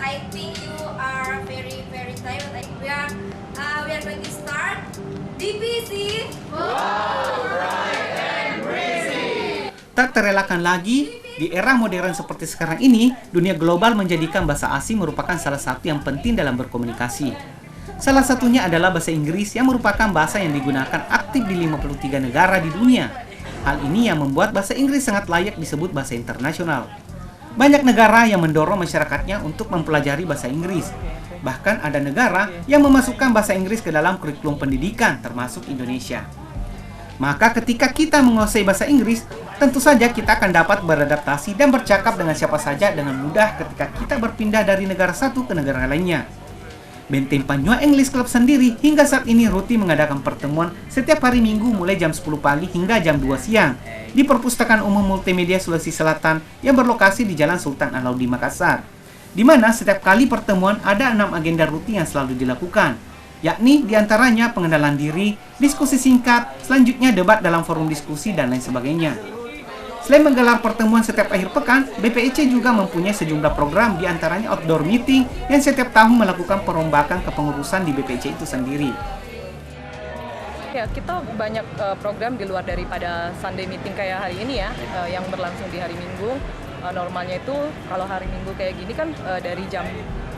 I think you are very very tired. We are going to start DPC. Tak terelakkan lagi, di era modern seperti sekarang ini, dunia global menjadikan bahasa asing merupakan salah satu yang penting dalam berkomunikasi. Salah satunya adalah bahasa Inggris yang merupakan bahasa yang digunakan aktif di 53 negara di dunia. Hal ini yang membuat bahasa Inggris sangat layak disebut bahasa internasional. Banyak negara yang mendorong masyarakatnya untuk mempelajari bahasa Inggris. Bahkan ada negara yang memasukkan bahasa Inggris ke dalam kurikulum pendidikan, termasuk Indonesia. Maka ketika kita menguasai bahasa Inggris, tentu saja kita akan dapat beradaptasi dan bercakap dengan siapa saja dengan mudah ketika kita berpindah dari negara satu ke negara lainnya. Benteng Panyua English Club sendiri hingga saat ini rutin mengadakan pertemuan setiap hari Minggu mulai jam 10 pagi hingga jam 2 siang di Perpustakaan Umum Multimedia Sulawesi Selatan yang berlokasi di Jalan Sultan Alauddin Makassar, di mana setiap kali pertemuan ada 6 agenda rutin yang selalu dilakukan, yakni diantaranya pengenalan diri, diskusi singkat, selanjutnya debat dalam forum diskusi, dan lain sebagainya. Selain menggelar pertemuan setiap akhir pekan, BPIC juga mempunyai sejumlah program diantaranya outdoor meeting yang setiap tahun melakukan perombakan kepengurusan di BPIC itu sendiri. Ya, kita banyak program di luar daripada Sunday meeting kayak hari ini ya, yang berlangsung di hari Minggu. Normalnya itu kalau hari Minggu kayak gini kan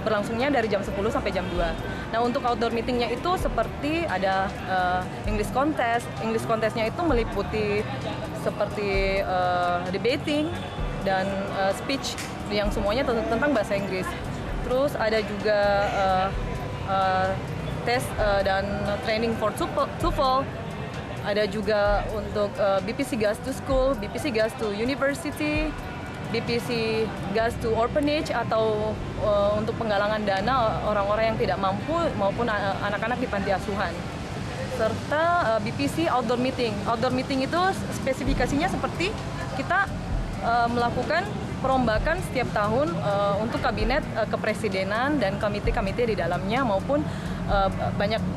berlangsungnya dari jam 10 sampai jam 2. Nah, untuk outdoor meetingnya itu seperti ada English contest. English contestnya itu meliputi seperti debating dan speech yang semuanya tentang bahasa Inggris. Terus ada juga tes dan training for TOEFL. Ada juga untuk BPC Goes to School, BPC Goes to University, BPC Goes to Orphanage atau untuk penggalangan dana orang-orang yang tidak mampu maupun anak-anak di panti asuhan. Serta BPC Outdoor Meeting. Outdoor Meeting itu spesifikasinya seperti kita melakukan perombakan setiap tahun untuk kabinet kepresidenan dan komite-komite di dalamnya maupun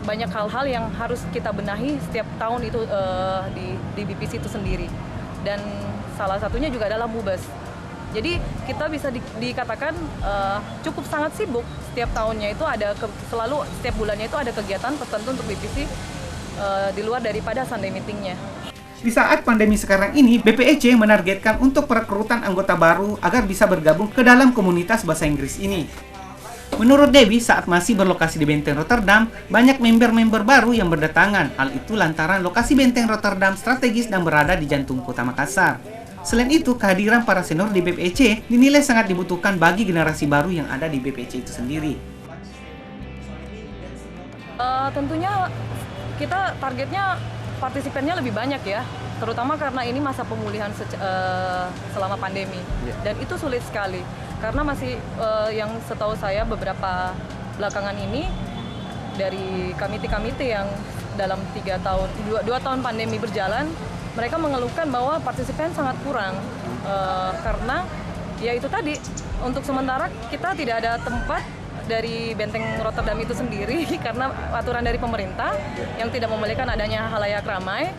banyak hal-hal yang harus kita benahi setiap tahun itu di BPC itu sendiri. Dan salah satunya juga adalah MUBES. Jadi kita bisa dikatakan cukup sangat sibuk. Setiap tahunnya itu selalu setiap bulannya itu ada kegiatan tertentu untuk BPC di luar daripada Sunday meetingnya. Di saat pandemi sekarang ini, BPIC menargetkan untuk perekrutan anggota baru agar bisa bergabung ke dalam komunitas bahasa Inggris ini. Menurut Dewi, saat masih berlokasi di Benteng Rotterdam, banyak member-member baru yang berdatangan. Hal itu lantaran lokasi Benteng Rotterdam strategis dan berada di jantung kota Makassar. Selain itu, kehadiran para senior di BPIC dinilai sangat dibutuhkan bagi generasi baru yang ada di BPIC itu sendiri. Tentunya kita targetnya partisipannya lebih banyak ya, terutama karena ini masa pemulihan selama pandemi. Dan itu sulit sekali, karena masih yang setahu saya beberapa belakangan ini dari komite-komite yang dalam 2 tahun pandemi berjalan, mereka mengeluhkan bahwa partisipan sangat kurang karena ya itu tadi, untuk sementara kita tidak ada tempat dari Benteng Rotterdam itu sendiri karena aturan dari pemerintah yang tidak membolehkan adanya halayak ramai.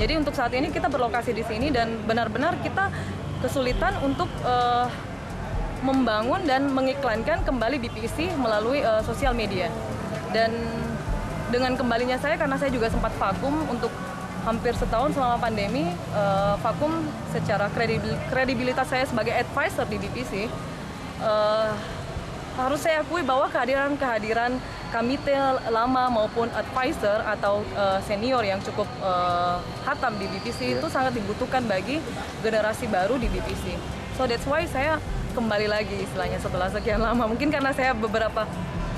Jadi untuk saat ini kita berlokasi di sini dan benar-benar kita kesulitan untuk membangun dan mengiklankan kembali BPC melalui sosial media. Dan dengan kembalinya saya, karena saya juga sempat vakum untuk hampir setahun selama pandemi, vakum secara kredibilitas saya sebagai advisor di BPC, harus saya akui bahwa kehadiran komite lama maupun advisor atau senior yang cukup hatam di BPC itu sangat dibutuhkan bagi generasi baru di BPC. So that's why saya kembali lagi istilahnya setelah sekian lama. Mungkin karena saya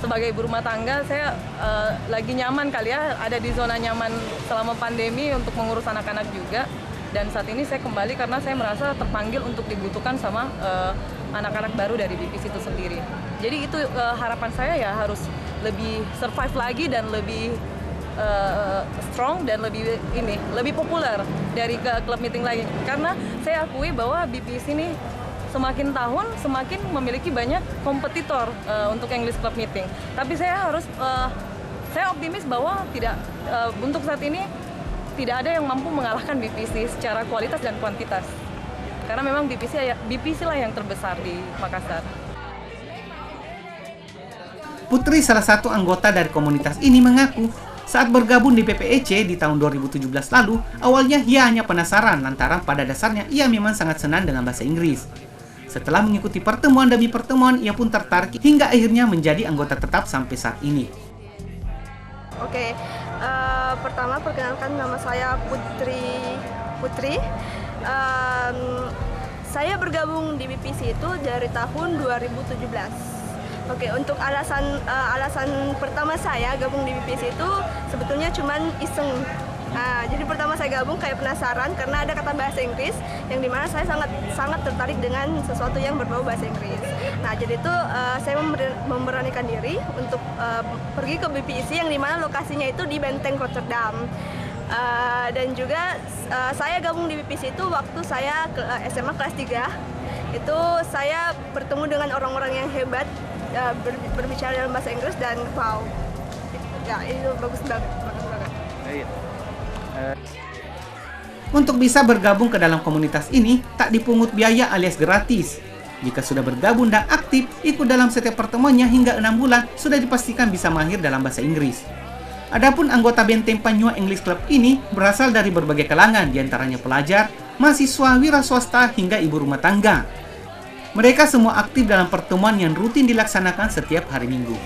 sebagai ibu rumah tangga, saya lagi nyaman kali ya, ada di zona nyaman selama pandemi untuk mengurus anak-anak juga. Dan saat ini saya kembali karena saya merasa terpanggil untuk dibutuhkan sama anak-anak baru dari BPC itu sendiri. Jadi itu harapan saya ya, harus lebih survive lagi dan lebih strong dan lebih populer dari klub meeting lagi. Karena saya akui bahwa BPC ini semakin tahun semakin memiliki banyak kompetitor untuk English Club Meeting. Tapi saya optimis bahwa untuk saat ini tidak ada yang mampu mengalahkan BPC secara kualitas dan kuantitas. Karena memang BPC lah yang terbesar di Makassar. Putri, salah satu anggota dari komunitas ini, mengaku saat bergabung di PPEC di tahun 2017 lalu, awalnya ia hanya penasaran lantaran pada dasarnya ia memang sangat senang dengan bahasa Inggris. Setelah mengikuti pertemuan demi pertemuan, ia pun tertarik hingga akhirnya menjadi anggota tetap sampai saat ini. Oke, pertama perkenalkan, nama saya Putri. Saya bergabung di BPC itu dari tahun 2017. Oke, untuk alasan pertama saya gabung di BPC itu sebetulnya cuman iseng. Jadi pertama saya gabung kayak penasaran karena ada kata bahasa Inggris yang dimana saya sangat tertarik dengan sesuatu yang berbau bahasa Inggris. Nah, jadi itu saya memberanikan diri untuk pergi ke BPC yang dimana lokasinya itu di Benteng Rotterdam. Dan juga saya gabung di BPC itu waktu saya ke SMA kelas 3. Itu saya bertemu dengan orang-orang yang hebat, berbicara dalam bahasa Inggris, dan wow, ya itu bagus banget. Untuk bisa bergabung ke dalam komunitas ini, tak dipungut biaya alias gratis. Jika sudah bergabung dan aktif, ikut dalam setiap pertemuannya hingga 6 bulan, sudah dipastikan bisa mahir dalam bahasa Inggris. Adapun anggota Benteng Panyua English Club ini berasal dari berbagai kalangan, diantaranya pelajar, mahasiswa, wira swasta, hingga ibu rumah tangga. Mereka semua aktif dalam pertemuan yang rutin dilaksanakan setiap hari Minggu.